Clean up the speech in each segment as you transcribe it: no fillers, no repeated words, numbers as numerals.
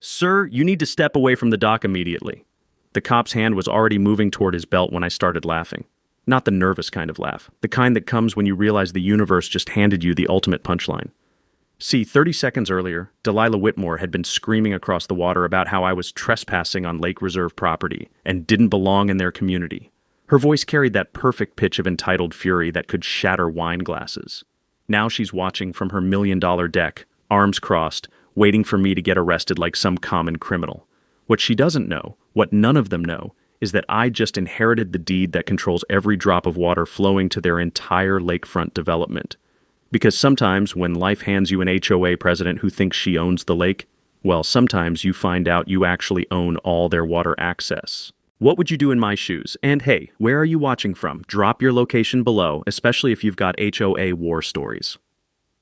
Sir, you need to step away from the dock immediately. The cop's hand was already moving toward his belt when I started laughing. Not the nervous kind of laugh, the kind that comes when you realize the universe just handed you the ultimate punchline. See, 30 seconds earlier, Delilah Whitmore had been screaming across the water about how I was trespassing on Lake Reserve property and didn't belong in their community. Her voice carried that perfect pitch of entitled fury that could shatter wine glasses. Now she's watching from her million-dollar deck, arms crossed, waiting for me to get arrested like some common criminal. What she doesn't know, what none of them know, is that I just inherited the deed that controls every drop of water flowing to their entire lakefront development. Because sometimes when life hands you an HOA president who thinks she owns the lake, well, sometimes you find out you actually own all their water access. What would you do in my shoes? And hey, where are you watching from? Drop your location below, especially if you've got HOA war stories.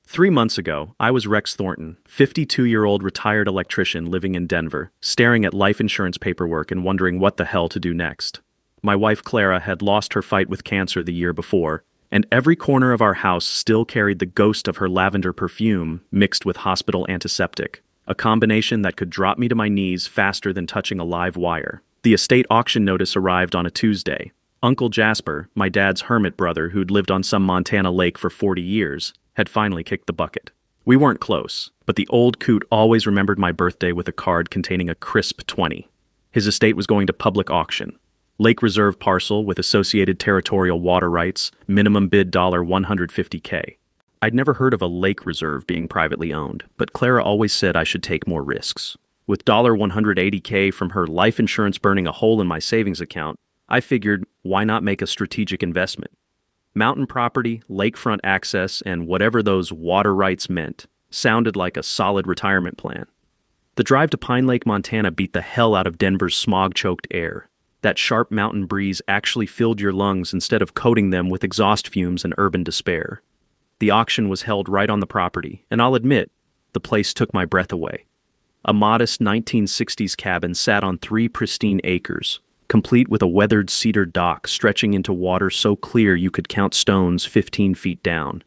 3 months ago, I was Rex Thornton, 52-year-old retired electrician living in Denver, staring at life insurance paperwork and wondering what the hell to do next. My wife Clara had lost her fight with cancer the year before, and every corner of our house still carried the ghost of her lavender perfume mixed with hospital antiseptic, a combination that could drop me to my knees faster than touching a live wire. The estate auction notice arrived on a Tuesday. Uncle Jasper, my dad's hermit brother who'd lived on some Montana lake for 40 years, had finally kicked the bucket. We weren't close, but the old coot always remembered my birthday with a card containing a crisp 20. His estate was going to public auction. Lake Reserve parcel with associated territorial water rights, minimum bid $150K. I'd never heard of a lake reserve being privately owned, but Clara always said I should take more risks. With $180K from her life insurance burning a hole in my savings account, I figured, why not make a strategic investment? Mountain property, lakefront access, and whatever those water rights meant sounded like a solid retirement plan. The drive to Pine Lake, Montana beat the hell out of Denver's smog-choked air. That sharp mountain breeze actually filled your lungs instead of coating them with exhaust fumes and urban despair. The auction was held right on the property, and I'll admit, the place took my breath away. A modest 1960s cabin sat on 3 pristine acres, complete with a weathered cedar dock stretching into water so clear you could count stones 15 feet down.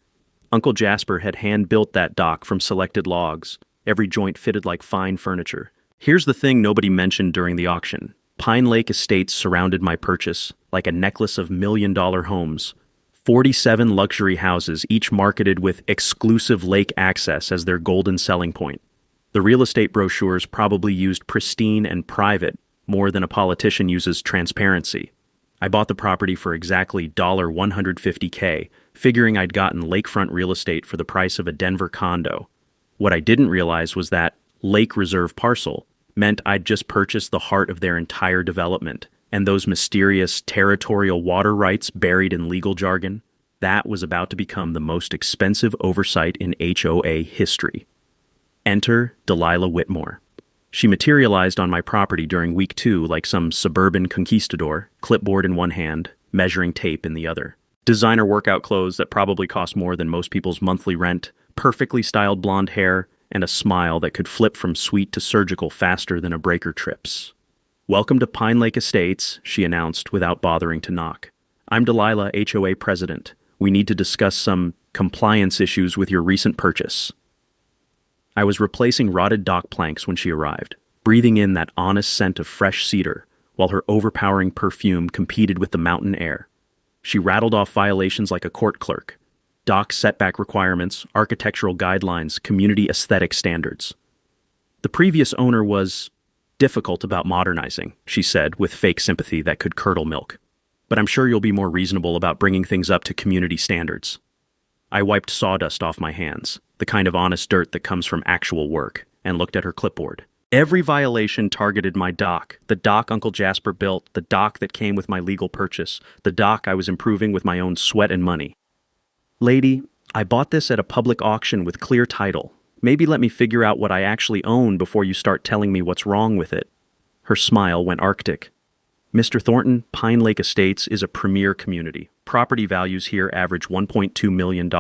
Uncle Jasper had hand-built that dock from selected logs, every joint fitted like fine furniture. Here's the thing nobody mentioned during the auction. Pine Lake Estates surrounded my purchase like a necklace of million-dollar homes. 47 luxury houses, each marketed with exclusive lake access as their golden selling point. The real estate brochures probably used pristine and private more than a politician uses transparency. I bought the property for exactly $150K, figuring I'd gotten lakefront real estate for the price of a Denver condo. What I didn't realize was that Lake Reserve parcel meant I'd just purchased the heart of their entire development, and those mysterious territorial water rights buried in legal jargon, that was about to become the most expensive oversight in HOA history. Enter Delilah Whitmore. She materialized on my property during week 2 like some suburban conquistador, clipboard in one hand, measuring tape in the other. Designer workout clothes that probably cost more than most people's monthly rent, perfectly styled blonde hair, and a smile that could flip from sweet to surgical faster than a breaker trips. "Welcome to Pine Lake Estates," she announced without bothering to knock. "I'm Delilah, HOA president. We need to discuss some compliance issues with your recent purchase." I was replacing rotted dock planks when she arrived, breathing in that honest scent of fresh cedar, while her overpowering perfume competed with the mountain air. She rattled off violations like a court clerk. Dock setback requirements, architectural guidelines, community aesthetic standards. The previous owner was difficult about modernizing, she said with fake sympathy that could curdle milk. But I'm sure you'll be more reasonable about bringing things up to community standards. I wiped sawdust off my hands, the kind of honest dirt that comes from actual work, and looked at her clipboard. Every violation targeted my dock, the dock Uncle Jasper built, the dock that came with my legal purchase, the dock I was improving with my own sweat and money. "Lady, I bought this at a public auction with clear title. Maybe let me figure out what I actually own before you start telling me what's wrong with it." Her smile went arctic. "Mr. Thornton, Pine Lake Estates is a premier community. Property values here average $1.2 million.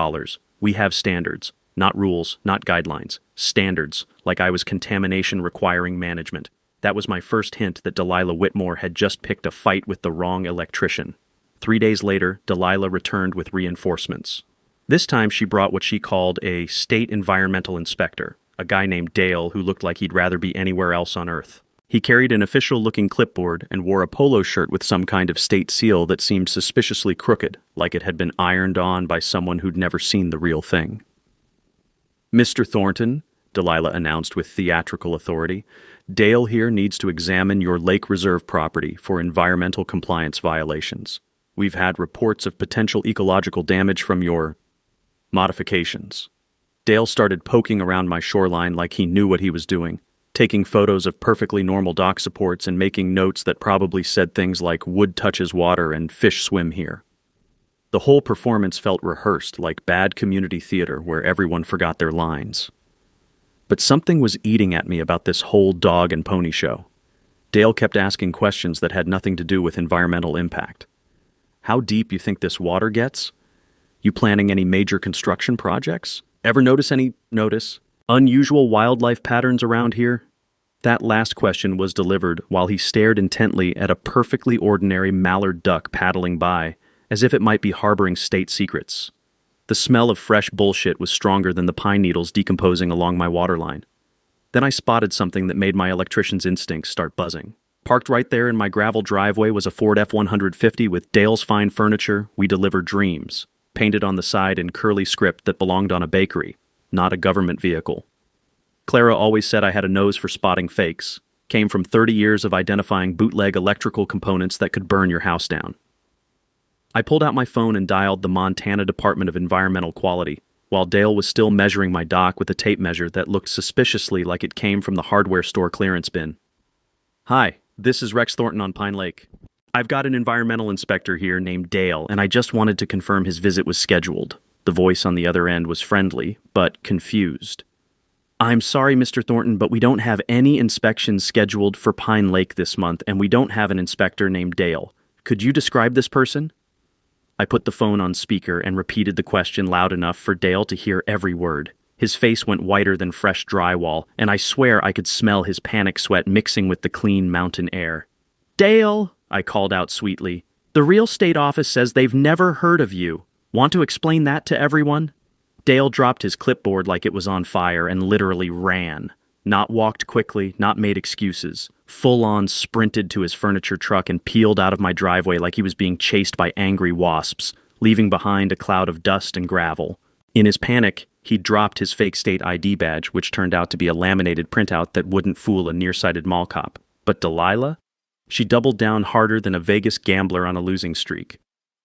We have standards. Not rules, not guidelines. Standards, like I was contamination requiring management. That was my first hint that Delilah Whitmore had just picked a fight with the wrong electrician. 3 days later, Delilah returned with reinforcements. This time she brought what she called a state environmental inspector, a guy named Dale who looked like he'd rather be anywhere else on Earth. He carried an official-looking clipboard and wore a polo shirt with some kind of state seal that seemed suspiciously crooked, like it had been ironed on by someone who'd never seen the real thing. "Mr. Thornton," Delilah announced with theatrical authority, "Dale here needs to examine your Lake Reserve property for environmental compliance violations. We've had reports of potential ecological damage from your modifications." Dale started poking around my shoreline like he knew what he was doing, taking photos of perfectly normal dock supports and making notes that probably said things like "wood touches water" and "fish swim here." The whole performance felt rehearsed, like bad community theater where everyone forgot their lines. But something was eating at me about this whole dog and pony show. Dale kept asking questions that had nothing to do with environmental impact. "How deep you think this water gets? You planning any major construction projects? Ever notice unusual wildlife patterns around here?" That last question was delivered while he stared intently at a perfectly ordinary mallard duck paddling by, as if it might be harboring state secrets. The smell of fresh bullshit was stronger than the pine needles decomposing along my waterline. Then I spotted something that made my electrician's instincts start buzzing. Parked right there in my gravel driveway was a Ford F-150 with "Dale's Fine Furniture, We Deliver Dreams," painted on the side in curly script that belonged on a bakery, not a government vehicle. Clara always said I had a nose for spotting fakes. Came from 30 years of identifying bootleg electrical components that could burn your house down. I pulled out my phone and dialed the Montana Department of Environmental Quality, while Dale was still measuring my dock with a tape measure that looked suspiciously like it came from the hardware store clearance bin. "Hi, this is Rex Thornton on Pine Lake. I've got an environmental inspector here named Dale, and I just wanted to confirm his visit was scheduled." The voice on the other end was friendly, but confused. "I'm sorry, Mr. Thornton, but we don't have any inspections scheduled for Pine Lake this month, and we don't have an inspector named Dale. Could you describe this person?" I put the phone on speaker and repeated the question loud enough for Dale to hear every word. His face went whiter than fresh drywall, and I swear I could smell his panic sweat mixing with the clean mountain air. "Dale," I called out sweetly, "the real state office says they've never heard of you. Want to explain that to everyone?" Dale dropped his clipboard like it was on fire and literally ran. Not walked quickly, not made excuses. Full-on sprinted to his furniture truck and peeled out of my driveway like he was being chased by angry wasps, leaving behind a cloud of dust and gravel. In his panic, he dropped his fake state ID badge, which turned out to be a laminated printout that wouldn't fool a nearsighted mall cop. But Delilah? She doubled down harder than a Vegas gambler on a losing streak.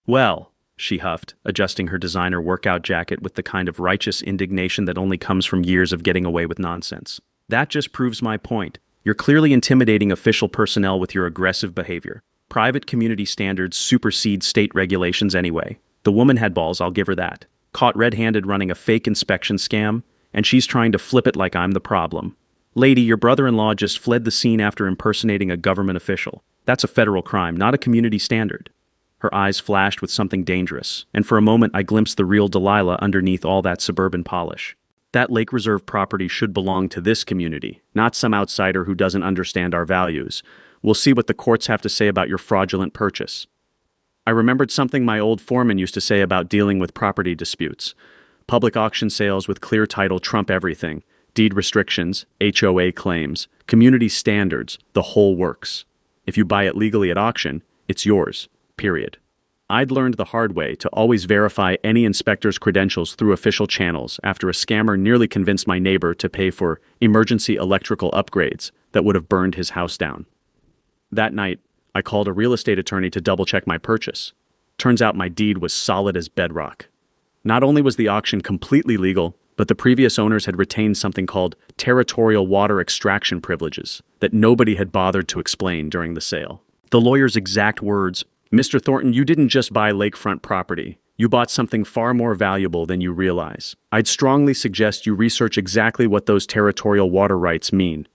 "Well," she huffed, adjusting her designer workout jacket with the kind of righteous indignation that only comes from years of getting away with nonsense. "That just proves my point. You're clearly intimidating official personnel with your aggressive behavior. Private community standards supersede state regulations anyway. The woman had balls, I'll give her that. Caught red-handed running a fake inspection scam, and she's trying to flip it like I'm the problem. Lady, your brother-in-law just fled the scene after impersonating a government official. That's a federal crime, not a community standard." Her eyes flashed with something dangerous, and for a moment I glimpsed the real Delilah underneath all that suburban polish. That Lake Reserve property should belong to this community, not some outsider who doesn't understand our values. We'll see what the courts have to say about your fraudulent purchase. I remembered something my old foreman used to say about dealing with property disputes. Public auction sales with clear title trump everything. Deed restrictions, HOA claims, community standards, the whole works. If you buy it legally at auction, it's yours, period. I'd learned the hard way to always verify any inspector's credentials through official channels after a scammer nearly convinced my neighbor to pay for emergency electrical upgrades that would have burned his house down. That night, I called a real estate attorney to double-check my purchase. Turns out my deed was solid as bedrock. Not only was the auction completely legal, but the previous owners had retained something called territorial water extraction privileges that nobody had bothered to explain during the sale. The lawyer's exact words, "Mr. Thornton, you didn't just buy lakefront property. You bought something far more valuable than you realize. I'd strongly suggest you research exactly what those territorial water rights mean."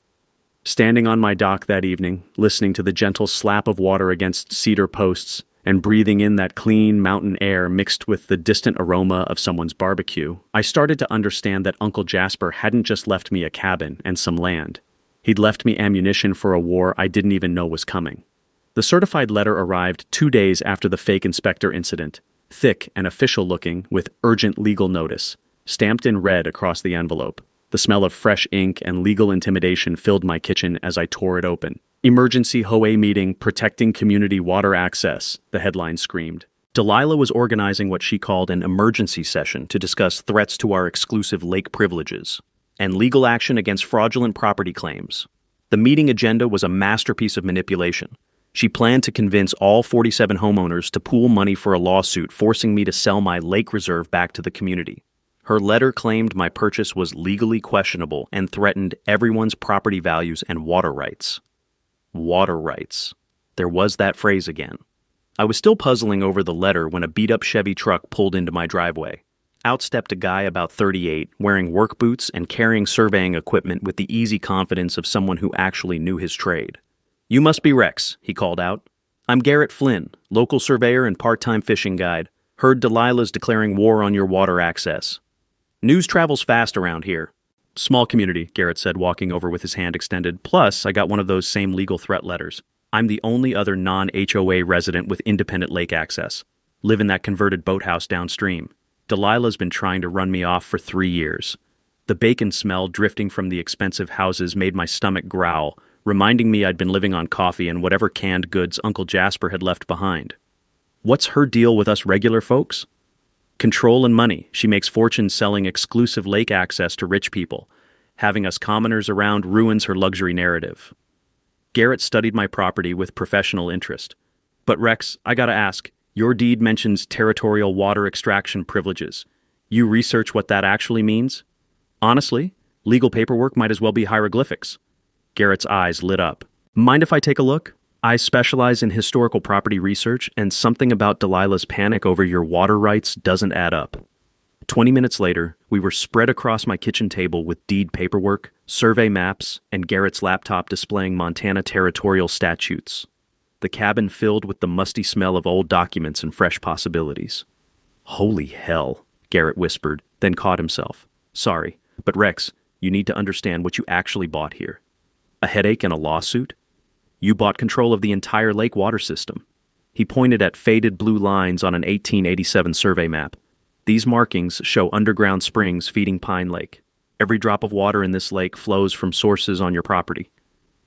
Standing on my dock that evening, listening to the gentle slap of water against cedar posts, and breathing in that clean mountain air mixed with the distant aroma of someone's barbecue, I started to understand that Uncle Jasper hadn't just left me a cabin and some land. He'd left me ammunition for a war I didn't even know was coming. The certified letter arrived 2 days after the fake inspector incident, thick and official-looking with urgent legal notice, stamped in red across the envelope. The smell of fresh ink and legal intimidation filled my kitchen as I tore it open. "Emergency HOA meeting protecting community water access," the headline screamed. Delilah was organizing what she called an emergency session to discuss threats to our exclusive lake privileges and legal action against fraudulent property claims. The meeting agenda was a masterpiece of manipulation. She planned to convince all 47 homeowners to pool money for a lawsuit forcing me to sell my lake reserve back to the community. Her letter claimed my purchase was legally questionable and threatened everyone's property values and water rights. Water rights. There was that phrase again. I was still puzzling over the letter when a beat-up Chevy truck pulled into my driveway. Out stepped a guy about 38, wearing work boots and carrying surveying equipment with the easy confidence of someone who actually knew his trade. "You must be Rex," he called out. "I'm Garrett Flynn, local surveyor and part-time fishing guide. Heard Delilah's declaring war on your water access. News travels fast around here." "Small community," Garrett said, walking over with his hand extended. "Plus, I got one of those same legal threat letters. I'm the only other non-HOA resident with independent lake access. Live in that converted boathouse downstream. Delilah's been trying to run me off for 3 years." The bacon smell drifting from the expensive houses made my stomach growl, reminding me I'd been living on coffee and whatever canned goods Uncle Jasper had left behind. What's her deal with us regular folks? Control and money. She makes fortunes selling exclusive lake access to rich people. Having us commoners around ruins her luxury narrative. Garrett studied my property with professional interest. "But Rex, I gotta ask, your deed mentions territorial water extraction privileges. You research what that actually means?" "Honestly, legal paperwork might as well be hieroglyphics." Garrett's eyes lit up. "Mind if I take a look? I specialize in historical property research, and something about Delilah's panic over your water rights doesn't add up." 20 minutes later, we were spread across my kitchen table with deed paperwork, survey maps, and Garrett's laptop displaying Montana territorial statutes. The cabin filled with the musty smell of old documents and fresh possibilities. "Holy hell," Garrett whispered, then caught himself. "Sorry, but Rex, you need to understand what you actually bought here. A headache and a lawsuit? You bought control of the entire lake water system." He pointed at faded blue lines on an 1887 survey map. "These markings show underground springs feeding Pine Lake. Every drop of water in this lake flows from sources on your property."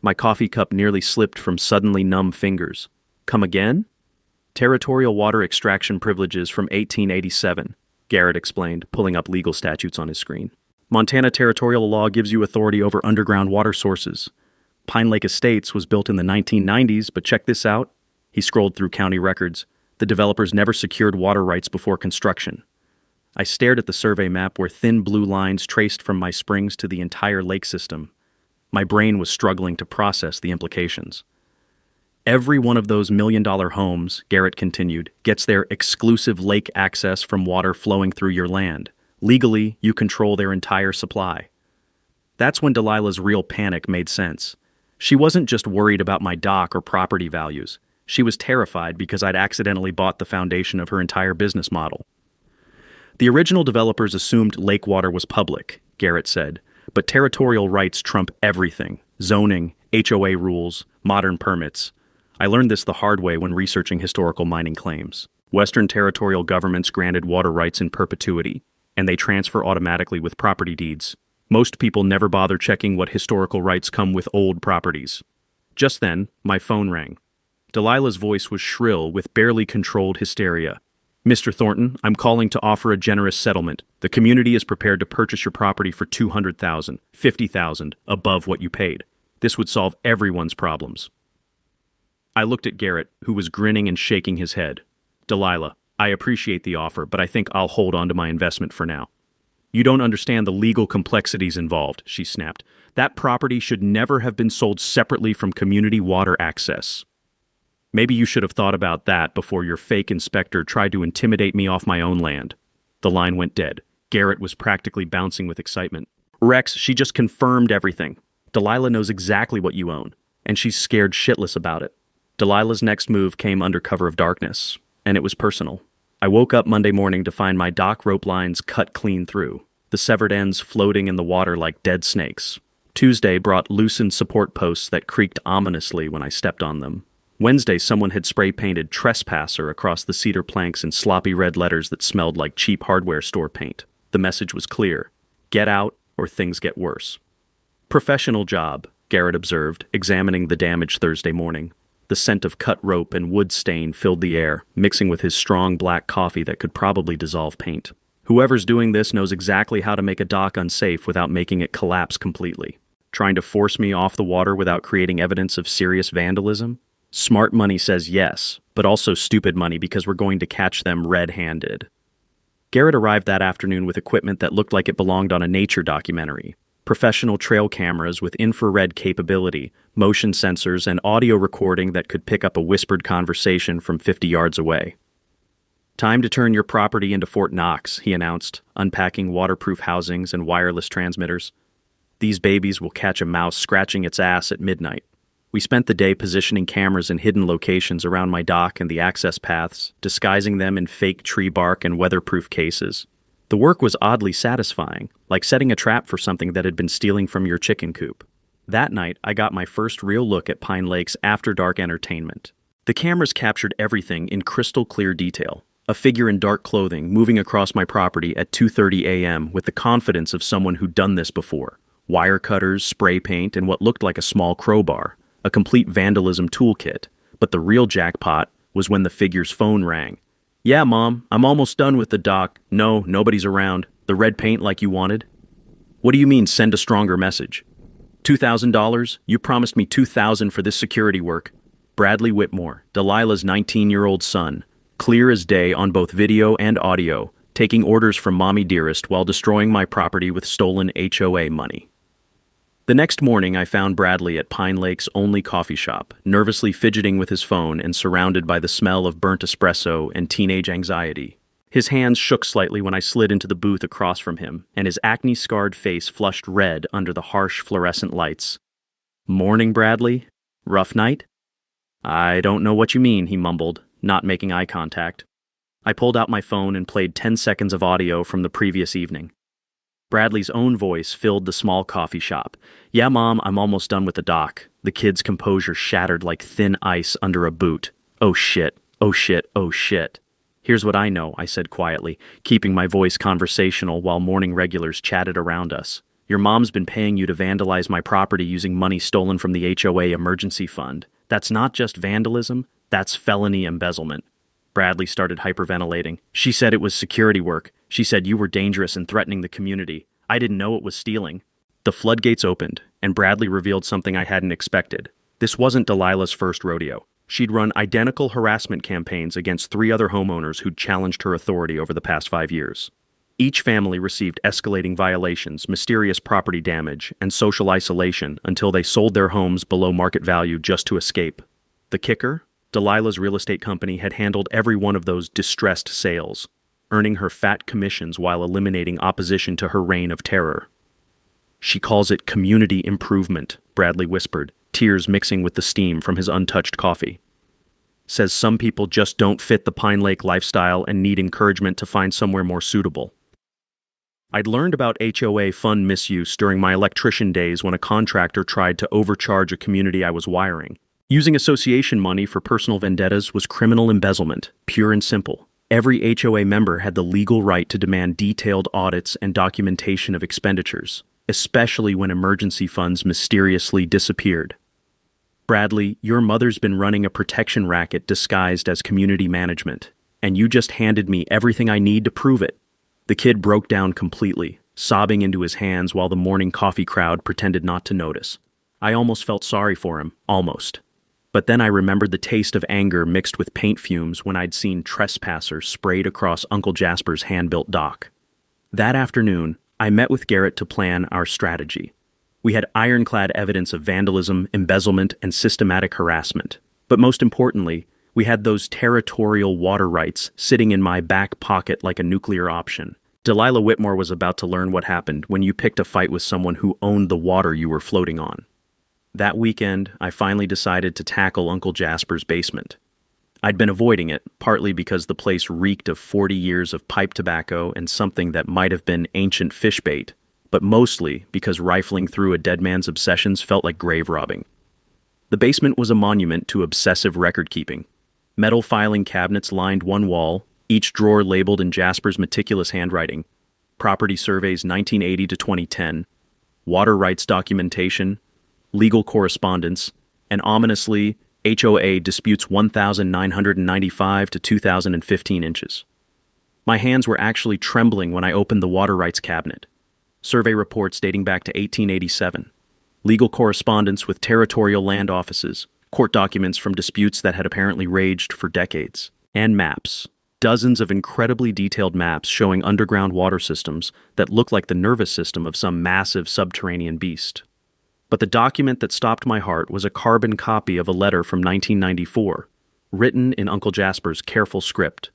My coffee cup nearly slipped from suddenly numb fingers. "Come again?" "Territorial water extraction privileges from 1887, Garrett explained, pulling up legal statutes on his screen. "Montana territorial law gives you authority over underground water sources. Pine Lake Estates was built in the 1990s, but check this out." He scrolled through county records. The developers never secured water rights before construction. I stared at the survey map where thin blue lines traced from my springs to the entire lake system. My brain was struggling to process the implications. "Every one of those million-dollar homes," Garrett continued, "gets their exclusive lake access from water flowing through your land. Legally, you control their entire supply." That's when Delilah's real panic made sense. She wasn't just worried about my dock or property values. She was terrified because I'd accidentally bought the foundation of her entire business model. "The original developers assumed lake water was public," Garrett said, "but territorial rights trump everything: zoning, HOA rules, modern permits. I learned this the hard way when researching historical mining claims. Western territorial governments granted water rights in perpetuity, and they transfer automatically with property deeds. Most people never bother checking what historical rights come with old properties." Just then, my phone rang. Delilah's voice was shrill with barely controlled hysteria. "Mr. Thornton, I'm calling to offer a generous settlement. The community is prepared to purchase your property for $200,000, $50,000 above what you paid. This would solve everyone's problems." I looked at Garrett, who was grinning and shaking his head. "Delilah, I appreciate the offer, but I think I'll hold on to my investment for now." "You don't understand the legal complexities involved," she snapped. "That property should never have been sold separately from community water access. Maybe you should have thought about that before your fake inspector tried to intimidate me off my own land." The line went dead. Garrett was practically bouncing with excitement. "Rex, she just confirmed everything. Delilah knows exactly what you own, and she's scared shitless about it." Delilah's next move came under cover of darkness, and it was personal. I woke up Monday morning to find my dock rope lines cut clean through, the severed ends floating in the water like dead snakes. Tuesday brought loosened support posts that creaked ominously when I stepped on them. Wednesday, someone had spray-painted "Trespasser" across the cedar planks in sloppy red letters that smelled like cheap hardware store paint. The message was clear: get out or things get worse. Professional job, Garrett observed, examining the damage Thursday morning. The scent of cut rope and wood stain filled the air, mixing with his strong black coffee that could probably dissolve paint. Whoever's doing this knows exactly how to make a dock unsafe without making it collapse completely. Trying to force me off the water without creating evidence of serious vandalism? Smart money says yes, but also stupid money because we're going to catch them red-handed. Garrett arrived that afternoon with equipment that looked like it belonged on a nature documentary. Professional trail cameras with infrared capability, motion sensors, and audio recording that could pick up a whispered conversation from 50 yards away. "Time to turn your property into Fort Knox," he announced, unpacking waterproof housings and wireless transmitters. "These babies will catch a mouse scratching its ass at midnight." We spent the day positioning cameras in hidden locations around my dock and the access paths, disguising them in fake tree bark and weatherproof cases. The work was oddly satisfying, like setting a trap for something that had been stealing from your chicken coop. That night, I got my first real look at Pine Lake's after-dark entertainment. The cameras captured everything in crystal-clear detail. A figure in dark clothing moving across my property at 2:30 a.m. with the confidence of someone who'd done this before. Wire cutters, spray paint, and what looked like a small crowbar. A complete vandalism toolkit. But the real jackpot was when the figure's phone rang. "Yeah, Mom, I'm almost done with the dock. No, nobody's around. The red paint like you wanted?" "What do you mean, send a stronger message?" $2,000? You promised me $2,000 for this security work. Bradley Whitmore, Delilah's 19-year-old son, clear as day on both video and audio, taking orders from Mommy Dearest while destroying my property with stolen HOA money. The next morning, I found Bradley at Pine Lake's only coffee shop, nervously fidgeting with his phone and surrounded by the smell of burnt espresso and teenage anxiety. His hands shook slightly when I slid into the booth across from him, and his acne-scarred face flushed red under the harsh fluorescent lights. "Morning, Bradley? Rough night?" "I don't know what you mean," he mumbled, not making eye contact. I pulled out my phone and played 10 seconds of audio from the previous evening. Bradley's own voice filled the small coffee shop. "Yeah, Mom, I'm almost done with the dock." The kid's composure shattered like thin ice under a boot. "Oh shit, oh shit, oh shit." "Here's what I know," I said quietly, keeping my voice conversational while morning regulars chatted around us. "Your mom's been paying you to vandalize my property using money stolen from the HOA emergency fund. That's not just vandalism, that's felony embezzlement." Bradley started hyperventilating. "She said it was security work. She said you were dangerous and threatening the community. I didn't know it was stealing." The floodgates opened, and Bradley revealed something I hadn't expected. This wasn't Delilah's first rodeo. She'd run identical harassment campaigns against 3 other homeowners who'd challenged her authority over the past 5 years. Each family received escalating violations, mysterious property damage, and social isolation until they sold their homes below market value just to escape. The kicker? Delilah's real estate company had handled every one of those distressed sales, earning her fat commissions while eliminating opposition to her reign of terror. "She calls it community improvement," Bradley whispered, tears mixing with the steam from his untouched coffee. "Says some people just don't fit the Pine Lake lifestyle and need encouragement to find somewhere more suitable." I'd learned about HOA fund misuse during my electrician days when a contractor tried to overcharge a community I was wiring. Using association money for personal vendettas was criminal embezzlement, pure and simple. Every HOA member had the legal right to demand detailed audits and documentation of expenditures, especially when emergency funds mysteriously disappeared. "Bradley, your mother's been running a protection racket disguised as community management, and you just handed me everything I need to prove it." The kid broke down completely, sobbing into his hands while the morning coffee crowd pretended not to notice. I almost felt sorry for him, almost. But then I remembered the taste of anger mixed with paint fumes when I'd seen trespassers sprayed across Uncle Jasper's hand-built dock. That afternoon, I met with Garrett to plan our strategy. We had ironclad evidence of vandalism, embezzlement, and systematic harassment. But most importantly, we had those territorial water rights sitting in my back pocket like a nuclear option. Delilah Whitmore was about to learn what happened when you picked a fight with someone who owned the water you were floating on. That weekend, I finally decided to tackle Uncle Jasper's basement. I'd been avoiding it, partly because the place reeked of 40 years of pipe tobacco and something that might have been ancient fish bait, but mostly because rifling through a dead man's obsessions felt like grave robbing. The basement was a monument to obsessive record-keeping. Metal filing cabinets lined one wall, each drawer labeled in Jasper's meticulous handwriting. property surveys 1980 to 2010, water rights documentation, legal correspondence, and ominously, HOA disputes 1,995 to 2,015 inches. My hands were actually trembling when I opened the water rights cabinet. Survey reports dating back to 1887, legal correspondence with territorial land offices, court documents from disputes that had apparently raged for decades, and maps. Dozens of incredibly detailed maps showing underground water systems that look like the nervous system of some massive subterranean beast. But the document that stopped my heart was a carbon copy of a letter from 1994, written in Uncle Jasper's careful script.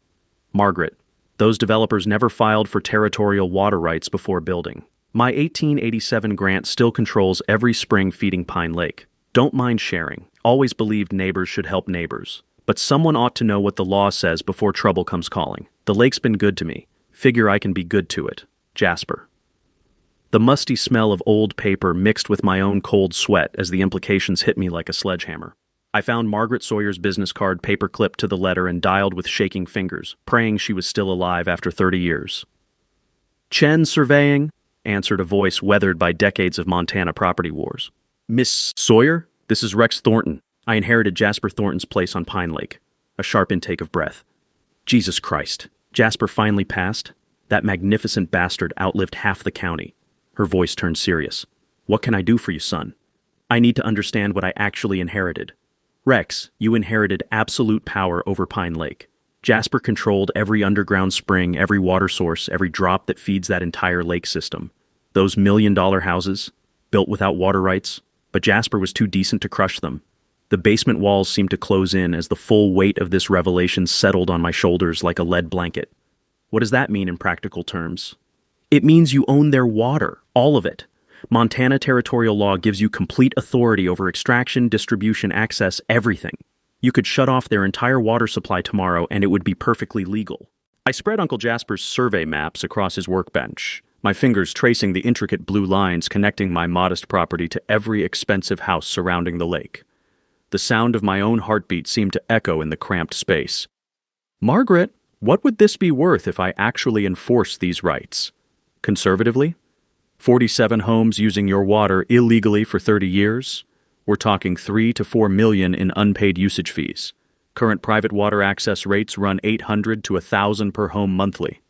Margaret, those developers never filed for territorial water rights before building. My 1887 grant still controls every spring feeding Pine Lake. Don't mind sharing. Always believed neighbors should help neighbors. But someone ought to know what the law says before trouble comes calling. The lake's been good to me. Figure I can be good to it. Jasper. The musty smell of old paper mixed with my own cold sweat as the implications hit me like a sledgehammer. I found Margaret Sawyer's business card paper-clipped to the letter and dialed with shaking fingers, praying she was still alive after 30 years. "Chen Surveying," answered a voice weathered by decades of Montana property wars. "Miss Sawyer, this is Rex Thornton. I inherited Jasper Thornton's place on Pine Lake." A sharp intake of breath. Jesus Christ. Jasper finally passed? That magnificent bastard outlived half the county. Her voice turned serious. "What can I do for you, son? I need to understand what I actually inherited. Rex, you inherited absolute power over Pine Lake. Jasper controlled every underground spring, every water source, every drop that feeds that entire lake system. Those million-dollar houses, built without water rights, but Jasper was too decent to crush them. The basement walls seemed to close in as the full weight of this revelation settled on my shoulders like a lead blanket. What does that mean in practical terms? It means you own their water, all of it. Montana territorial law gives you complete authority over extraction, distribution, access, everything. You could shut off their entire water supply tomorrow and it would be perfectly legal. I spread Uncle Jasper's survey maps across his workbench, my fingers tracing the intricate blue lines connecting my modest property to every expensive house surrounding the lake. The sound of my own heartbeat seemed to echo in the cramped space. "Margaret, what would this be worth if I actually enforced these rights? Conservatively? 47 homes using your water illegally for 30 years? We're talking 3 to 4 million in unpaid usage fees. Current private water access rates run 800 to 1,000 per home monthly.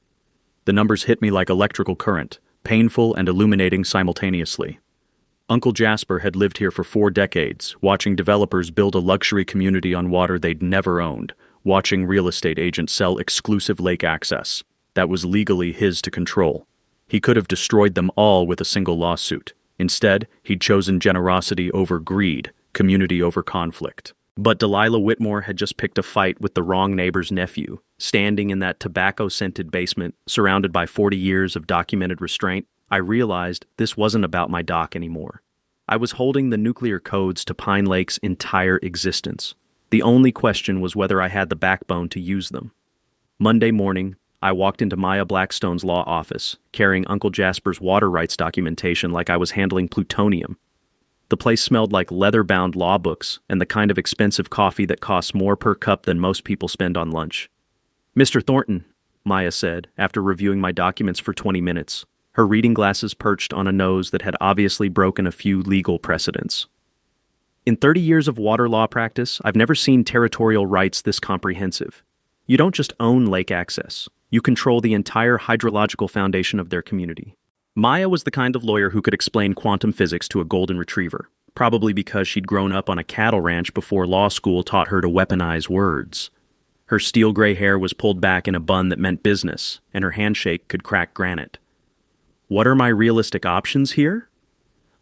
The numbers hit me like electrical current, painful and illuminating simultaneously. Uncle Jasper had lived here for 4 decades, watching developers build a luxury community on water they'd never owned, watching real estate agents sell exclusive lake access that was legally his to control. He could have destroyed them all with a single lawsuit. Instead, he'd chosen generosity over greed, community over conflict. But Delilah Whitmore had just picked a fight with the wrong neighbor's nephew, standing in that tobacco-scented basement, surrounded by 40 years of documented restraint. I realized this wasn't about my dock anymore. I was holding the nuclear codes to Pine Lake's entire existence. The only question was whether I had the backbone to use them. Monday morning, I walked into Maya Blackstone's law office, carrying Uncle Jasper's water rights documentation like I was handling plutonium. The place smelled like leather-bound law books and the kind of expensive coffee that costs more per cup than most people spend on lunch. "Mr. Thornton," Maya said, after reviewing my documents for 20 minutes, her reading glasses perched on a nose that had obviously broken a few legal precedents. "In 30 years of water law practice, I've never seen territorial rights this comprehensive. You don't just own lake access. You control the entire hydrological foundation of their community." Maya was the kind of lawyer who could explain quantum physics to a golden retriever, probably because she'd grown up on a cattle ranch before law school taught her to weaponize words. Her steel gray hair was pulled back in a bun that meant business, and her handshake could crack granite. What are my realistic options here?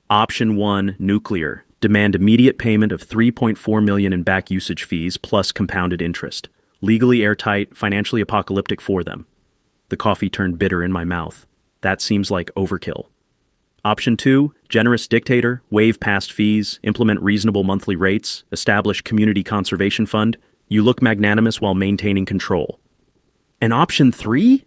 Option 1, nuclear. Demand immediate payment of $3.4 million in back usage fees plus compounded interest. Legally airtight, financially apocalyptic for them. The coffee turned bitter in my mouth. That seems like overkill. Option 2, generous dictator, waive past fees, implement reasonable monthly rates, establish community conservation fund. You look magnanimous while maintaining control. And option 3?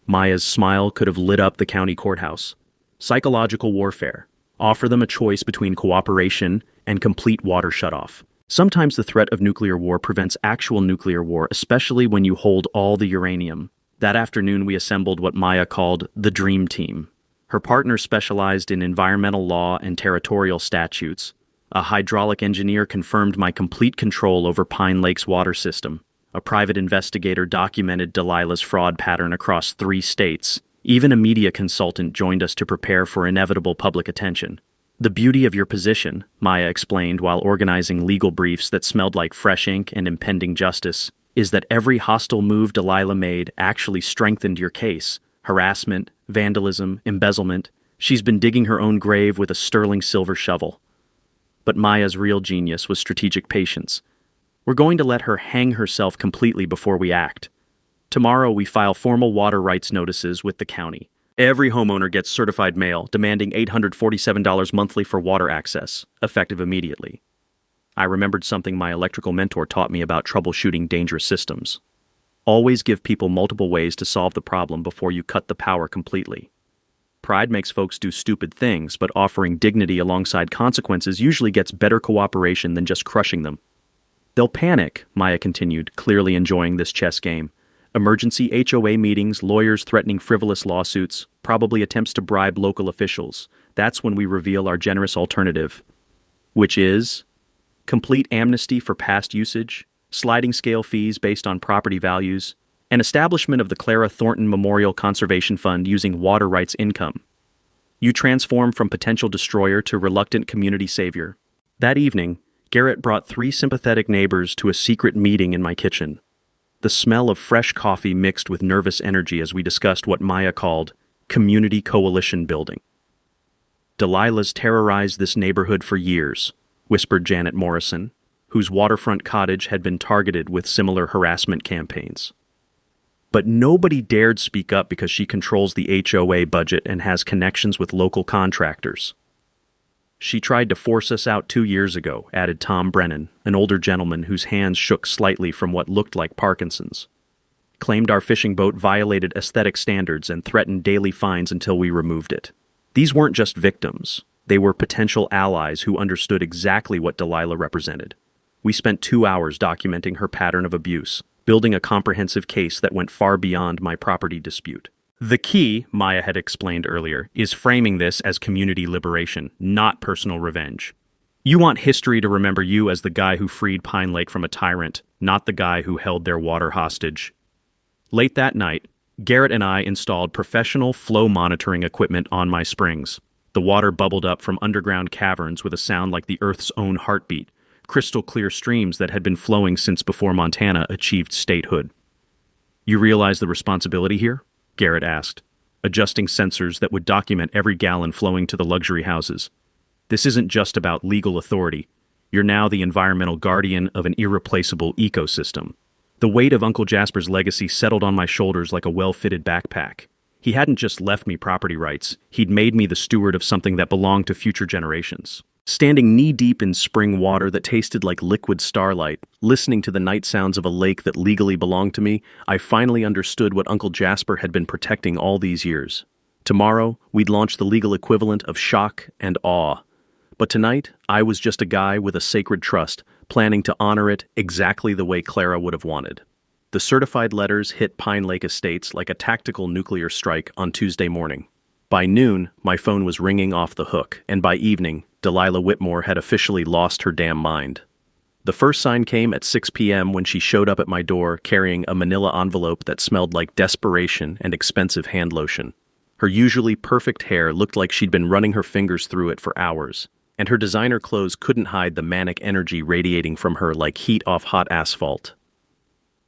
Maya's smile could have lit up the county courthouse. Psychological warfare. Offer them a choice between cooperation and complete water shutoff. Sometimes the threat of nuclear war prevents actual nuclear war, especially when you hold all the uranium. That afternoon, we assembled what Maya called the Dream Team. Her partner specialized in environmental law and territorial statutes. A hydraulic engineer confirmed my complete control over Pine Lake's water system. A private investigator documented Delilah's fraud pattern across 3 states. Even a media consultant joined us to prepare for inevitable public attention. The beauty of your position, Maya explained while organizing legal briefs that smelled like fresh ink and impending justice, is that every hostile move Delilah made actually strengthened your case. Harassment, vandalism, embezzlement. She's been digging her own grave with a sterling silver shovel. But Maya's real genius was strategic patience. We're going to let her hang herself completely before we act. Tomorrow we file formal water rights notices with the county. Every homeowner gets certified mail demanding $847 monthly for water access, effective immediately. I remembered something my electrical mentor taught me about troubleshooting dangerous systems. Always give people multiple ways to solve the problem before you cut the power completely. Pride makes folks do stupid things, but offering dignity alongside consequences usually gets better cooperation than just crushing them. They'll panic, Maya continued, clearly enjoying this chess game. Emergency HOA meetings, lawyers threatening frivolous lawsuits, probably attempts to bribe local officials. That's when we reveal our generous alternative, which is complete amnesty for past usage, sliding scale fees based on property values, and establishment of the Clara Thornton Memorial Conservation Fund using water rights income. You transform from potential destroyer to reluctant community savior. That evening, Garrett brought 3 sympathetic neighbors to a secret meeting in my kitchen. The smell of fresh coffee mixed with nervous energy as we discussed what Maya called community coalition building. Delilah's terrorized this neighborhood for years, whispered Janet Morrison, whose waterfront cottage had been targeted with similar harassment campaigns. But nobody dared speak up because she controls the HOA budget and has connections with local contractors. She tried to force us out 2 years ago, added Tom Brennan, an older gentleman whose hands shook slightly from what looked like Parkinson's. Claimed our fishing boat violated aesthetic standards and threatened daily fines until we removed it. These weren't just victims. They were potential allies who understood exactly what Delilah represented. We spent 2 hours documenting her pattern of abuse, building a comprehensive case that went far beyond my property dispute. The key, Maya had explained earlier, is framing this as community liberation, not personal revenge. You want history to remember you as the guy who freed Pine Lake from a tyrant, not the guy who held their water hostage. Late that night, Garrett and I installed professional flow monitoring equipment on my springs. The water bubbled up from underground caverns with a sound like the Earth's own heartbeat, crystal clear streams that had been flowing since before Montana achieved statehood. You realize the responsibility here? Garrett asked, adjusting sensors that would document every gallon flowing to the luxury houses. This isn't just about legal authority. You're now the environmental guardian of an irreplaceable ecosystem. The weight of Uncle Jasper's legacy settled on my shoulders like a well-fitted backpack. He hadn't just left me property rights, he'd made me the steward of something that belonged to future generations. Standing knee-deep in spring water that tasted like liquid starlight, listening to the night sounds of a lake that legally belonged to me, I finally understood what Uncle Jasper had been protecting all these years. Tomorrow, we'd launch the legal equivalent of shock and awe. But tonight, I was just a guy with a sacred trust, planning to honor it exactly the way Clara would have wanted. The certified letters hit Pine Lake Estates like a tactical nuclear strike on Tuesday morning. By noon, my phone was ringing off the hook, and by evening, Delilah Whitmore had officially lost her damn mind. The first sign came at 6 p.m. when she showed up at my door carrying a manila envelope that smelled like desperation and expensive hand lotion. Her usually perfect hair looked like she'd been running her fingers through it for hours, and her designer clothes couldn't hide the manic energy radiating from her like heat off hot asphalt.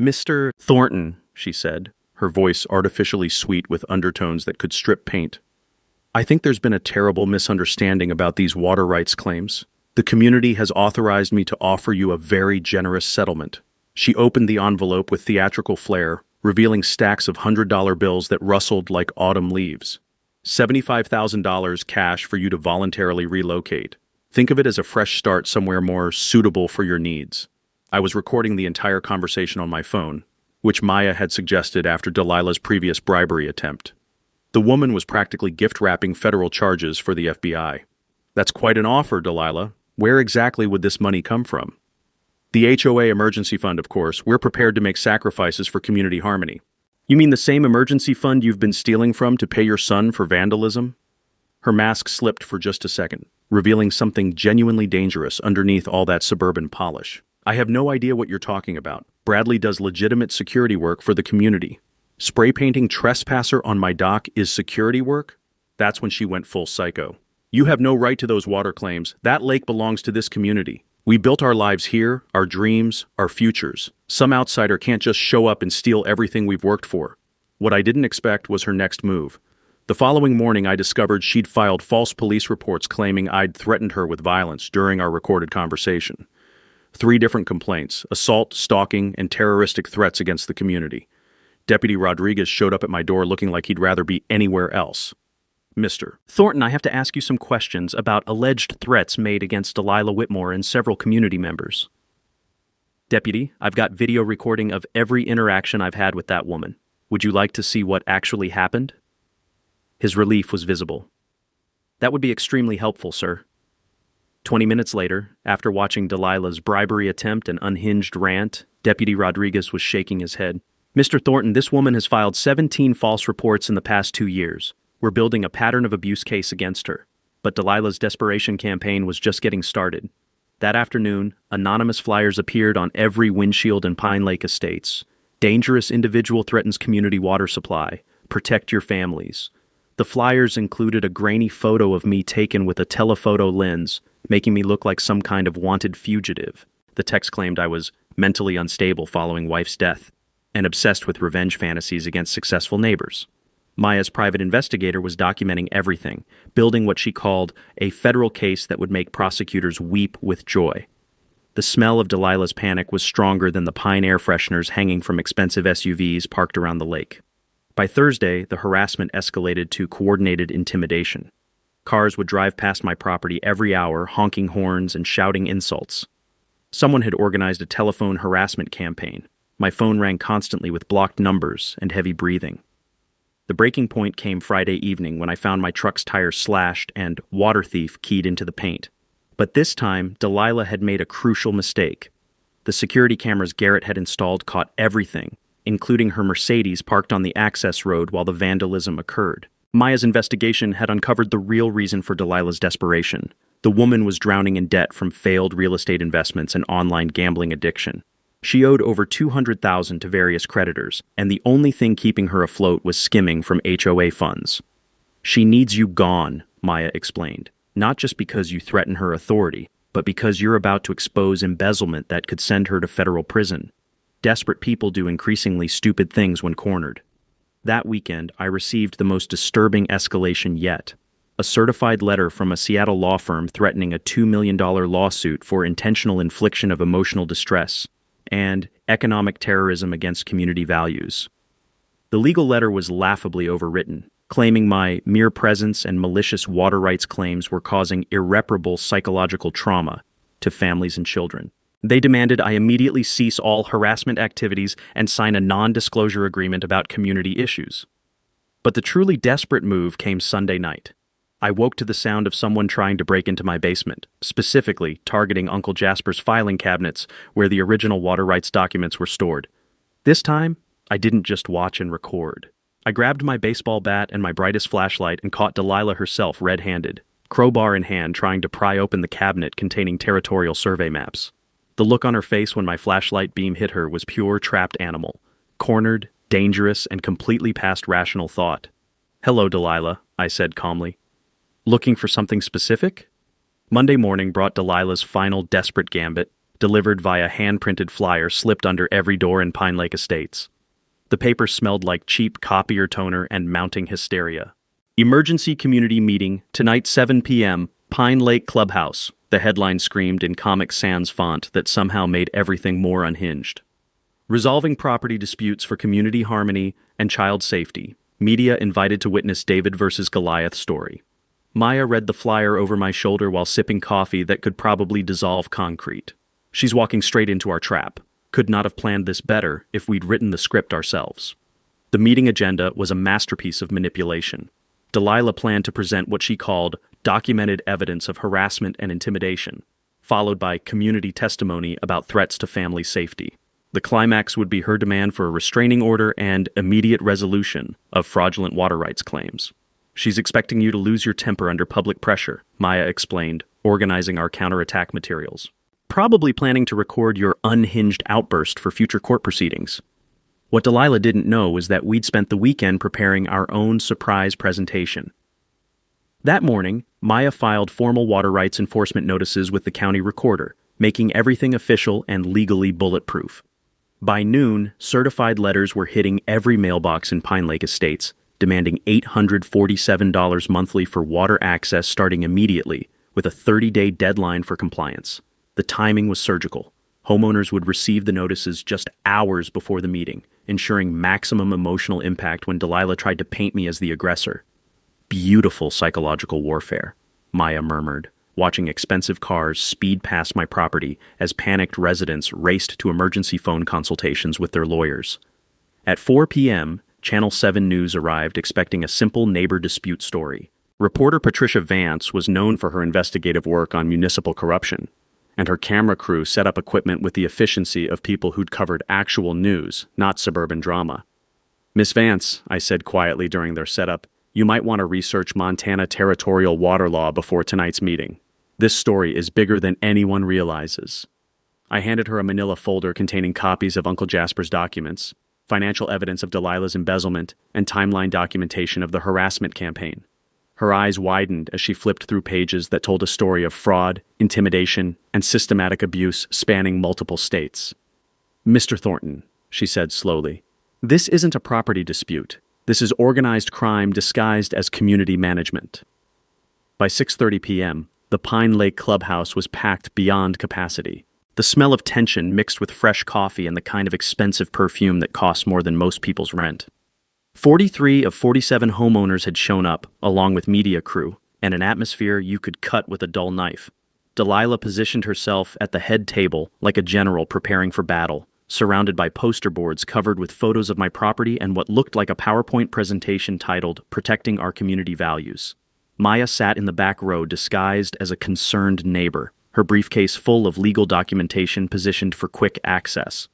"Mr. Thornton," she said, her voice artificially sweet with undertones that could strip paint. "I think there's been a terrible misunderstanding about these water rights claims. The community has authorized me to offer you a very generous settlement." She opened the envelope with theatrical flair, revealing stacks of $100 bills that rustled like autumn leaves. $75,000 cash for you to voluntarily relocate. Think of it as a fresh start somewhere more suitable for your needs. I was recording the entire conversation on my phone, which Maya had suggested after Delilah's previous bribery attempt. The woman was practically gift-wrapping federal charges for the FBI. "That's quite an offer, Delilah. Where exactly would this money come from?" "The HOA emergency fund, of course. We're prepared to make sacrifices for community harmony." You mean the same emergency fund you've been stealing from to pay your son for vandalism? Her mask slipped for just a second, revealing something genuinely dangerous underneath all that suburban polish. I have no idea what you're talking about. Bradley does legitimate security work for the community. Spray painting trespasser on my dock is security work? That's when she went full psycho. You have no right to those water claims. That lake belongs to this community. We built our lives here, our dreams, our futures. Some outsider can't just show up and steal everything we've worked for. What I didn't expect was her next move. The following morning, I discovered she'd filed false police reports claiming I'd threatened her with violence during our recorded conversation. 3 different complaints: assault, stalking, and terroristic threats against the community. Deputy Rodriguez showed up at my door looking like he'd rather be anywhere else. Mr. Thornton, I have to ask you some questions about alleged threats made against Delilah Whitmore and several community members. Deputy, I've got video recording of every interaction I've had with that woman. Would you like to see what actually happened? His relief was visible. That would be extremely helpful, sir. 20 minutes later, after watching Delilah's bribery attempt and unhinged rant, Deputy Rodriguez was shaking his head. Mr. Thornton, this woman has filed 17 false reports in the past 2 years. We're building a pattern of abuse case against her. But Delilah's desperation campaign was just getting started. That afternoon, anonymous flyers appeared on every windshield in Pine Lake estates. Dangerous individual threatens community water supply. Protect your families. The flyers included a grainy photo of me taken with a telephoto lens, making me look like some kind of wanted fugitive. The text claimed I was mentally unstable following wife's death and obsessed with revenge fantasies against successful neighbors. Maya's private investigator was documenting everything, building what she called a federal case that would make prosecutors weep with joy. The smell of Delilah's panic was stronger than the pine air fresheners hanging from expensive SUVs parked around the lake. By Thursday, the harassment escalated to coordinated intimidation. Cars would drive past my property every hour, honking horns and shouting insults. Someone had organized a telephone harassment campaign. My phone rang constantly with blocked numbers and heavy breathing. The breaking point came Friday evening when I found my truck's tires slashed and "water thief" keyed into the paint. But this time, Delilah had made a crucial mistake. The security cameras Garrett had installed caught everything, including her Mercedes parked on the access road while the vandalism occurred. Maya's investigation had uncovered the real reason for Delilah's desperation. The woman was drowning in debt from failed real estate investments and online gambling addiction. She owed over $200,000 to various creditors, and the only thing keeping her afloat was skimming from HOA funds. She needs you gone, Maya explained, not just because you threaten her authority, but because you're about to expose embezzlement that could send her to federal prison. Desperate people do increasingly stupid things when cornered. That weekend, I received the most disturbing escalation yet. A certified letter from a Seattle law firm threatening a $2 million lawsuit for intentional infliction of emotional distress and economic terrorism against community values. The legal letter was laughably overwritten, claiming my mere presence and malicious water rights claims were causing irreparable psychological trauma to families and children. They demanded I immediately cease all harassment activities and sign a non-disclosure agreement about community issues. But the truly desperate move came Sunday night. I woke to the sound of someone trying to break into my basement, specifically targeting Uncle Jasper's filing cabinets where the original water rights documents were stored. This time, I didn't just watch and record. I grabbed my baseball bat and my brightest flashlight and caught Delilah herself red-handed, crowbar in hand, trying to pry open the cabinet containing territorial survey maps. The look on her face when my flashlight beam hit her was pure trapped animal, cornered, dangerous, and completely past rational thought. "Hello, Delilah," I said calmly. "Looking for something specific?" Monday morning brought Delilah's final desperate gambit, delivered via hand-printed flyer slipped under every door in Pine Lake Estates. The paper smelled like cheap copier toner and mounting hysteria. "Emergency community meeting, tonight 7 p.m., Pine Lake Clubhouse," the headline screamed in Comic Sans font that somehow made everything more unhinged. "Resolving property disputes for community harmony and child safety. Media invited to witness David versus Goliath story." Maya read the flyer over my shoulder while sipping coffee that could probably dissolve concrete. She's walking straight into our trap. Could not have planned this better if we'd written the script ourselves. The meeting agenda was a masterpiece of manipulation. Delilah planned to present what she called documented evidence of harassment and intimidation, followed by community testimony about threats to family safety. The climax would be her demand for a restraining order and immediate resolution of fraudulent water rights claims. She's expecting you to lose your temper under public pressure, Maya explained, organizing our counterattack materials. Probably planning to record your unhinged outburst for future court proceedings. What Delilah didn't know was that we'd spent the weekend preparing our own surprise presentation. That morning, Maya filed formal water rights enforcement notices with the county recorder, making everything official and legally bulletproof. By noon, certified letters were hitting every mailbox in Pine Lake Estates, demanding $847 monthly for water access starting immediately, with a 30-day deadline for compliance. The timing was surgical. Homeowners would receive the notices just hours before the meeting, ensuring maximum emotional impact when Delilah tried to paint me as the aggressor. Beautiful psychological warfare, Maya murmured, watching expensive cars speed past my property as panicked residents raced to emergency phone consultations with their lawyers. At 4 p.m., Channel 7 News arrived expecting a simple neighbor dispute story. Reporter Patricia Vance was known for her investigative work on municipal corruption, and her camera crew set up equipment with the efficiency of people who'd covered actual news, not suburban drama. "Miss Vance," I said quietly during their setup, "you might want to research Montana territorial water law before tonight's meeting. This story is bigger than anyone realizes." I handed her a manila folder containing copies of Uncle Jasper's documents, financial evidence of Delilah's embezzlement, and timeline documentation of the harassment campaign. Her eyes widened as she flipped through pages that told a story of fraud, intimidation, and systematic abuse spanning multiple states. "Mr. Thornton," she said slowly, "this isn't a property dispute. This is organized crime disguised as community management." By 6:30 p.m., the Pine Lake Clubhouse was packed beyond capacity. The smell of tension mixed with fresh coffee and the kind of expensive perfume that costs more than most people's rent. 43 of 47 homeowners had shown up, along with media crew, and an atmosphere you could cut with a dull knife. Delilah positioned herself at the head table like a general preparing for battle, surrounded by poster boards covered with photos of my property and what looked like a PowerPoint presentation titled "Protecting Our Community Values." Maya sat in the back row disguised as a concerned neighbor, her briefcase full of legal documentation positioned for quick access.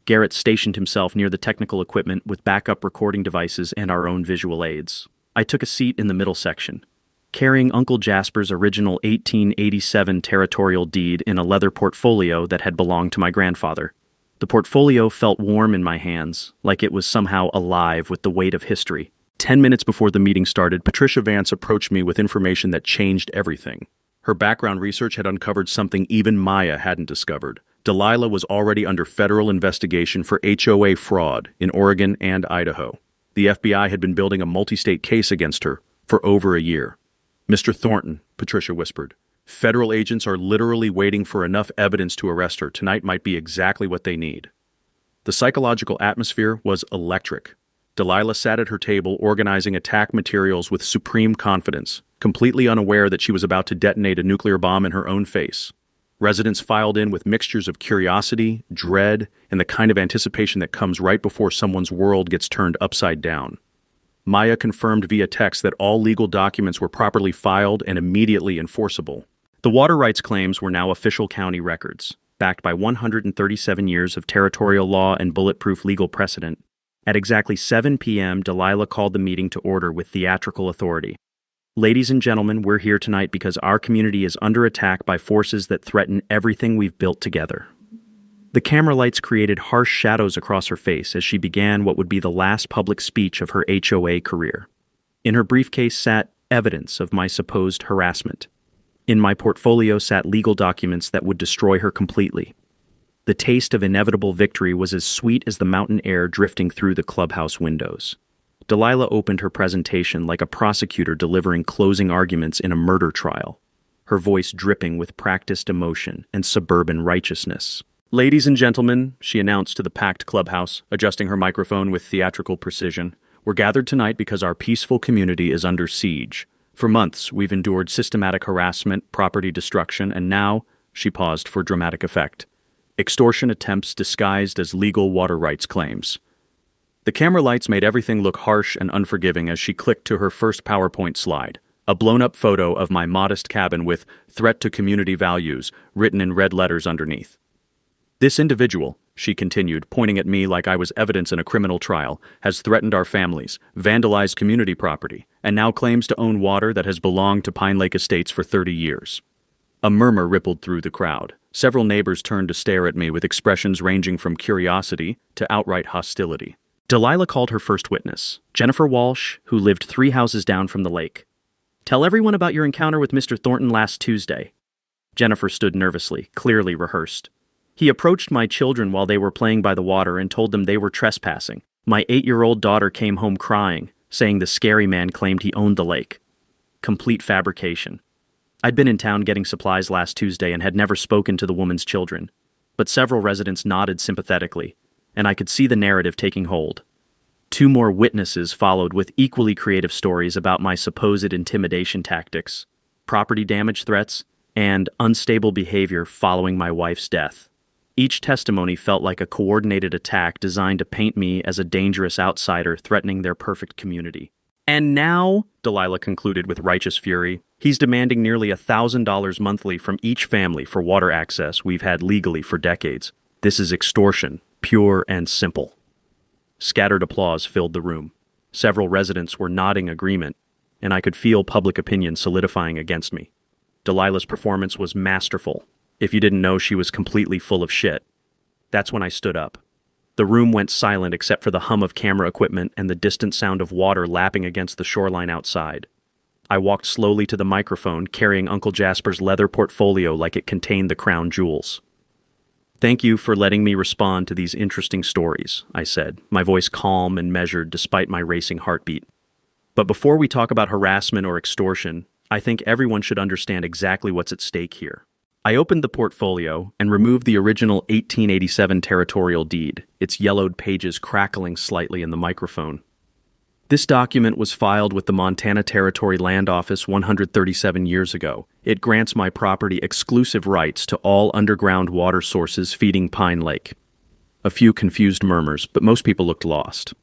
Garrett stationed himself near the technical equipment with backup recording devices and our own visual aids. I took a seat in the middle section, carrying Uncle Jasper's original 1887 territorial deed in a leather portfolio that had belonged to my grandfather. The portfolio felt warm in my hands, like it was somehow alive with the weight of history. 10 minutes before the meeting started, Patricia Vance approached me with information that changed everything. Her background research had uncovered something even Maya hadn't discovered. Delilah was already under federal investigation for HOA fraud in Oregon and Idaho. The FBI had been building a multi-state case against her for over a year. "Mr. Thornton," Patricia whispered, "federal agents are literally waiting for enough evidence to arrest her. Tonight might be exactly what they need." The psychological atmosphere was electric. Delilah sat at her table organizing attack materials with supreme confidence, completely unaware that she was about to detonate a nuclear bomb in her own face. Residents filed in with mixtures of curiosity, dread, and the kind of anticipation that comes right before someone's world gets turned upside down. Maya confirmed via text that all legal documents were properly filed and immediately enforceable. The water rights claims were now official county records, backed by 137 years of territorial law and bulletproof legal precedent. At exactly 7 p.m., Delilah called the meeting to order with theatrical authority. "Ladies and gentlemen, we're here tonight because our community is under attack by forces that threaten everything we've built together." The camera lights created harsh shadows across her face as she began what would be the last public speech of her HOA career. In her briefcase sat evidence of my supposed harassment. In my portfolio sat legal documents that would destroy her completely. The taste of inevitable victory was as sweet as the mountain air drifting through the clubhouse windows. Delilah opened her presentation like a prosecutor delivering closing arguments in a murder trial, her voice dripping with practiced emotion and suburban righteousness. "Ladies and gentlemen," she announced to the packed clubhouse, adjusting her microphone with theatrical precision, "we're gathered tonight because our peaceful community is under siege. For months, we've endured systematic harassment, property destruction, and now," she paused for dramatic effect, "extortion attempts disguised as legal water rights claims." The camera lights made everything look harsh and unforgiving as she clicked to her first PowerPoint slide, a blown-up photo of my modest cabin with "Threat to Community Values" written in red letters underneath. This individual, she continued, pointing at me like I was evidence in a criminal trial, has threatened our families, vandalized community property, and now claims to own water that has belonged to Pine Lake Estates for 30 years. A murmur rippled through the crowd. Several neighbors turned to stare at me with expressions ranging from curiosity to outright hostility. Delilah called her first witness, Jennifer Walsh, who lived 3 houses down from the lake. "Tell everyone about your encounter with Mr. Thornton last Tuesday." Jennifer stood nervously, clearly rehearsed. "He approached my children while they were playing by the water and told them they were trespassing. My 8-year-old daughter came home crying, saying the scary man claimed he owned the lake. Complete fabrication. I'd been in town getting supplies last Tuesday and had never spoken to the woman's children, but several residents nodded sympathetically, and I could see the narrative taking hold. 2 more witnesses followed with equally creative stories about my supposed intimidation tactics, property damage threats, and unstable behavior following my wife's death. Each testimony felt like a coordinated attack designed to paint me as a dangerous outsider threatening their perfect community. And now, Delilah concluded with righteous fury, he's demanding nearly $1,000 monthly from each family for water access we've had legally for decades. This is extortion, pure and simple. Scattered applause filled the room. Several residents were nodding agreement, and I could feel public opinion solidifying against me. Delilah's performance was masterful. If you didn't know, she was completely full of shit. That's when I stood up. The room went silent except for the hum of camera equipment and the distant sound of water lapping against the shoreline outside. I walked slowly to the microphone, carrying Uncle Jasper's leather portfolio like it contained the crown jewels. "Thank you for letting me respond to these interesting stories," I said, my voice calm and measured despite my racing heartbeat. "But before we talk about harassment or extortion, I think everyone should understand exactly what's at stake here." I opened the portfolio and removed the original 1887 territorial deed, its yellowed pages crackling slightly in the microphone. This document was filed with the Montana Territory Land Office 137 years ago. It grants my property exclusive rights to all underground water sources feeding Pine Lake. A few confused murmurs, but most people looked lost.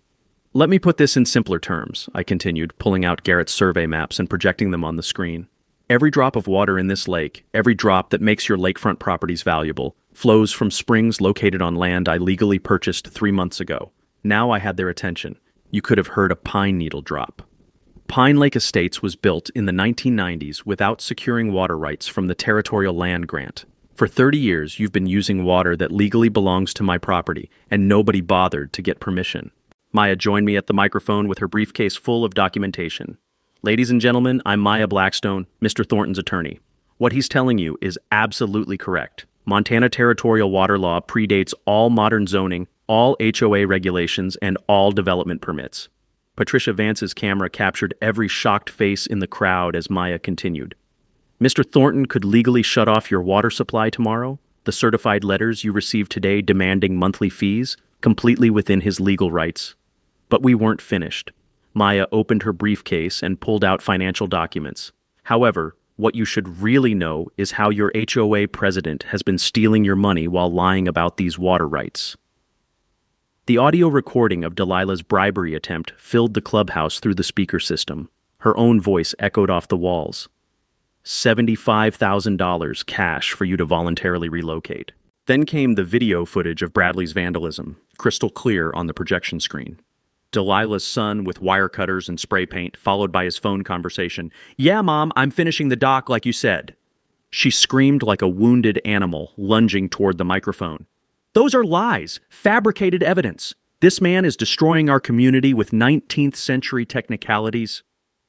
"Let me put this in simpler terms," I continued, pulling out Garrett's survey maps and projecting them on the screen. "Every drop of water in this lake, every drop that makes your lakefront properties valuable, flows from springs located on land I legally purchased 3 months ago. Now I had their attention. You could have heard a pine needle drop. Pine Lake Estates was built in the 1990s without securing water rights from the Territorial Land Grant. For 30 years, you've been using water that legally belongs to my property, and nobody bothered to get permission." Maya joined me at the microphone with her briefcase full of documentation. "Ladies and gentlemen, I'm Maya Blackstone, Mr. Thornton's attorney. What he's telling you is absolutely correct. Montana territorial water law predates all modern zoning, all HOA regulations, and all development permits." Patricia Vance's camera captured every shocked face in the crowd as Maya continued. "Mr. Thornton could legally shut off your water supply tomorrow, the certified letters you received today demanding monthly fees, completely within his legal rights. But we weren't finished." Maya opened her briefcase and pulled out financial documents. "However, what you should really know is how your HOA president has been stealing your money while lying about these water rights." The audio recording of Delilah's bribery attempt filled the clubhouse through the speaker system. Her own voice echoed off the walls. $75,000 cash for you to voluntarily relocate. Then came the video footage of Bradley's vandalism, crystal clear on the projection screen. Delilah's son with wire cutters and spray paint, followed by his phone conversation. "Yeah, Mom, I'm finishing the dock like you said." She screamed like a wounded animal, lunging toward the microphone. "Those are lies, fabricated evidence. This man is destroying our community with 19th century technicalities."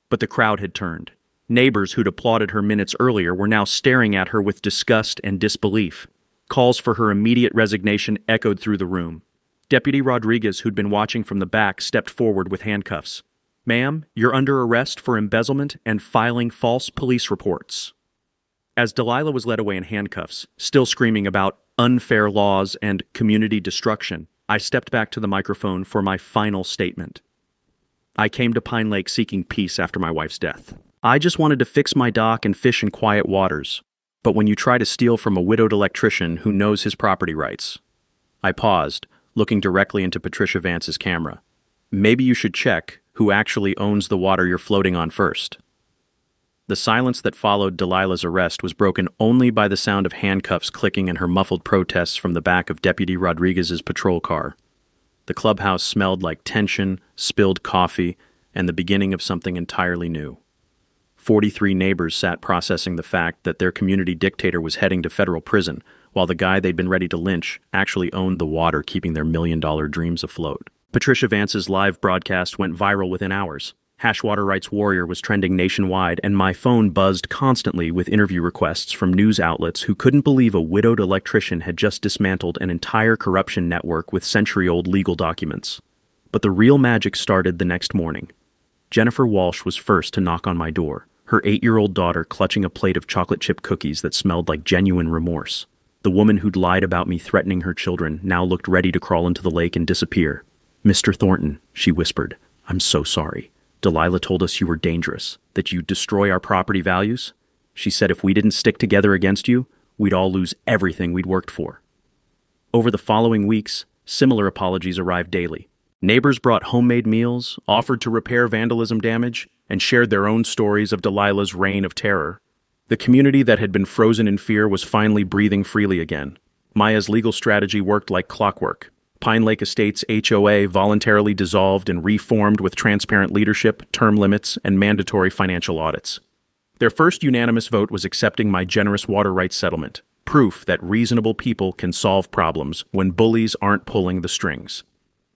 But the crowd had turned. Neighbors who'd applauded her minutes earlier were now staring at her with disgust and disbelief. Calls for her immediate resignation echoed through the room. Deputy Rodriguez, who'd been watching from the back, stepped forward with handcuffs. "Ma'am, you're under arrest for embezzlement and filing false police reports." As Delilah was led away in handcuffs, still screaming about unfair laws and community destruction, I stepped back to the microphone for my final statement. "I came to Pine Lake seeking peace after my wife's death. I just wanted to fix my dock and fish in quiet waters. But when you try to steal from a widowed electrician who knows his property rights..." I paused, looking directly into Patricia Vance's camera. "Maybe you should check who actually owns the water you're floating on first." The silence that followed Delilah's arrest was broken only by the sound of handcuffs clicking and her muffled protests from the back of Deputy Rodriguez's patrol car. The clubhouse smelled like tension, spilled coffee, and the beginning of something entirely new. 43 neighbors sat processing the fact that their community dictator was heading to federal prison, while the guy they'd been ready to lynch actually owned the water keeping their million-dollar dreams afloat. Patricia Vance's live broadcast went viral within hours. Water Rights Warrior was trending nationwide, and my phone buzzed constantly with interview requests from news outlets who couldn't believe a widowed electrician had just dismantled an entire corruption network with century-old legal documents. But the real magic started the next morning. Jennifer Walsh was first to knock on my door, her 8-year-old daughter clutching a plate of chocolate chip cookies that smelled like genuine remorse. The woman who'd lied about me threatening her children now looked ready to crawl into the lake and disappear. "Mr. Thornton," she whispered, "I'm so sorry. Delilah told us you were dangerous, that you'd destroy our property values. She said if we didn't stick together against you, we'd all lose everything we'd worked for." Over the following weeks, similar apologies arrived daily. Neighbors brought homemade meals, offered to repair vandalism damage, and shared their own stories of Delilah's reign of terror. The community that had been frozen in fear was finally breathing freely again. Maya's legal strategy worked like clockwork. Pine Lake Estates HOA voluntarily dissolved and reformed with transparent leadership, term limits, and mandatory financial audits. Their first unanimous vote was accepting my generous water rights settlement, proof that reasonable people can solve problems when bullies aren't pulling the strings.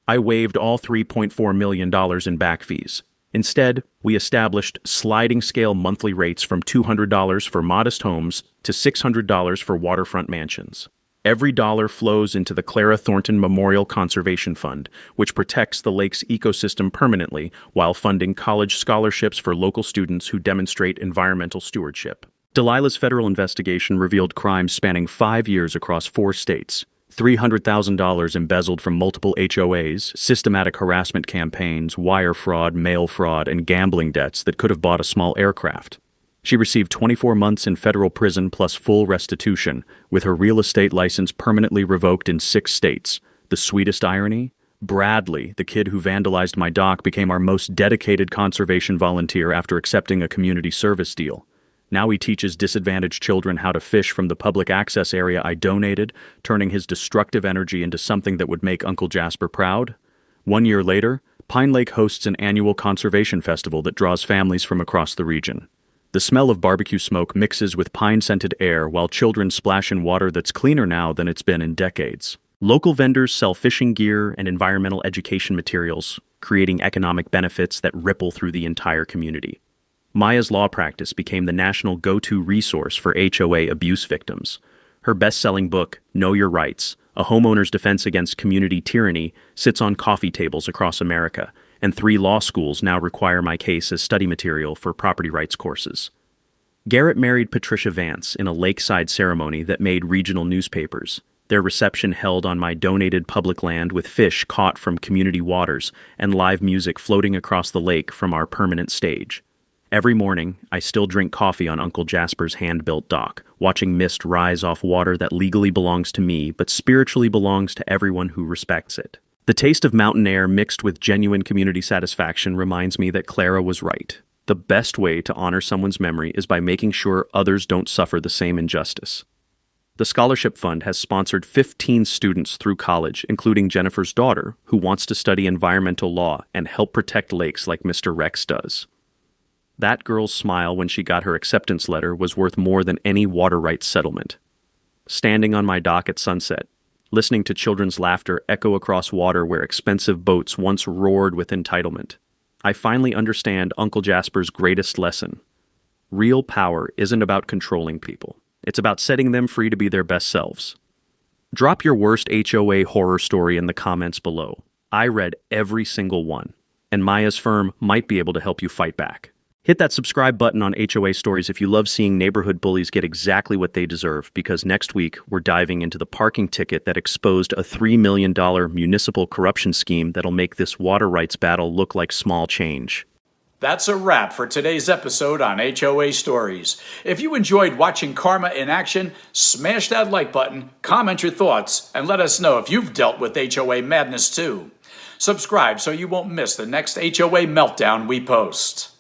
I waived all $3.4 million in back fees. Instead, we established sliding-scale monthly rates from $200 for modest homes to $600 for waterfront mansions. Every dollar flows into the Clara Thornton Memorial Conservation Fund, which protects the lake's ecosystem permanently while funding college scholarships for local students who demonstrate environmental stewardship. Delilah's federal investigation revealed crimes spanning 5 years across 4 states. $300,000 embezzled from multiple HOAs, systematic harassment campaigns, wire fraud, mail fraud, and gambling debts that could have bought a small aircraft. She received 24 months in federal prison plus full restitution, with her real estate license permanently revoked in 6 states. The sweetest irony? Bradley, the kid who vandalized my dock, became our most dedicated conservation volunteer after accepting a community service deal. Now he teaches disadvantaged children how to fish from the public access area I donated, turning his destructive energy into something that would make Uncle Jasper proud. 1 year later, Pine Lake hosts an annual conservation festival that draws families from across the region. The smell of barbecue smoke mixes with pine-scented air while children splash in water that's cleaner now than it's been in decades. Local vendors sell fishing gear and environmental education materials, creating economic benefits that ripple through the entire community. Maya's law practice became the national go-to resource for HOA abuse victims. Her best-selling book, Know Your Rights, A Homeowner's Defense Against Community Tyranny, sits on coffee tables across America, and 3 law schools now require my case as study material for property rights courses. Garrett married Patricia Vance in a lakeside ceremony that made regional newspapers, their reception held on my donated public land with fish caught from community waters and live music floating across the lake from our permanent stage. Every morning, I still drink coffee on Uncle Jasper's hand-built dock, watching mist rise off water that legally belongs to me but spiritually belongs to everyone who respects it. The taste of mountain air mixed with genuine community satisfaction reminds me that Clara was right. The best way to honor someone's memory is by making sure others don't suffer the same injustice. The Scholarship Fund has sponsored 15 students through college, including Jennifer's daughter, who wants to study environmental law and help protect lakes like Mr. Rex does. That girl's smile when she got her acceptance letter was worth more than any water rights settlement. Standing on my dock at sunset, listening to children's laughter echo across water where expensive boats once roared with entitlement, I finally understand Uncle Jasper's greatest lesson. Real power isn't about controlling people. It's about setting them free to be their best selves. Drop your worst HOA horror story in the comments below. I read every single one, and Maya's firm might be able to help you fight back. Hit that subscribe button on HOA Stories if you love seeing neighborhood bullies get exactly what they deserve, because next week we're diving into the parking ticket that exposed a $3 million municipal corruption scheme that'll make this water rights battle look like small change. That's a wrap for today's episode on HOA Stories. If you enjoyed watching Karma in action, smash that like button, comment your thoughts, and let us know if you've dealt with HOA madness too. Subscribe so you won't miss the next HOA meltdown we post.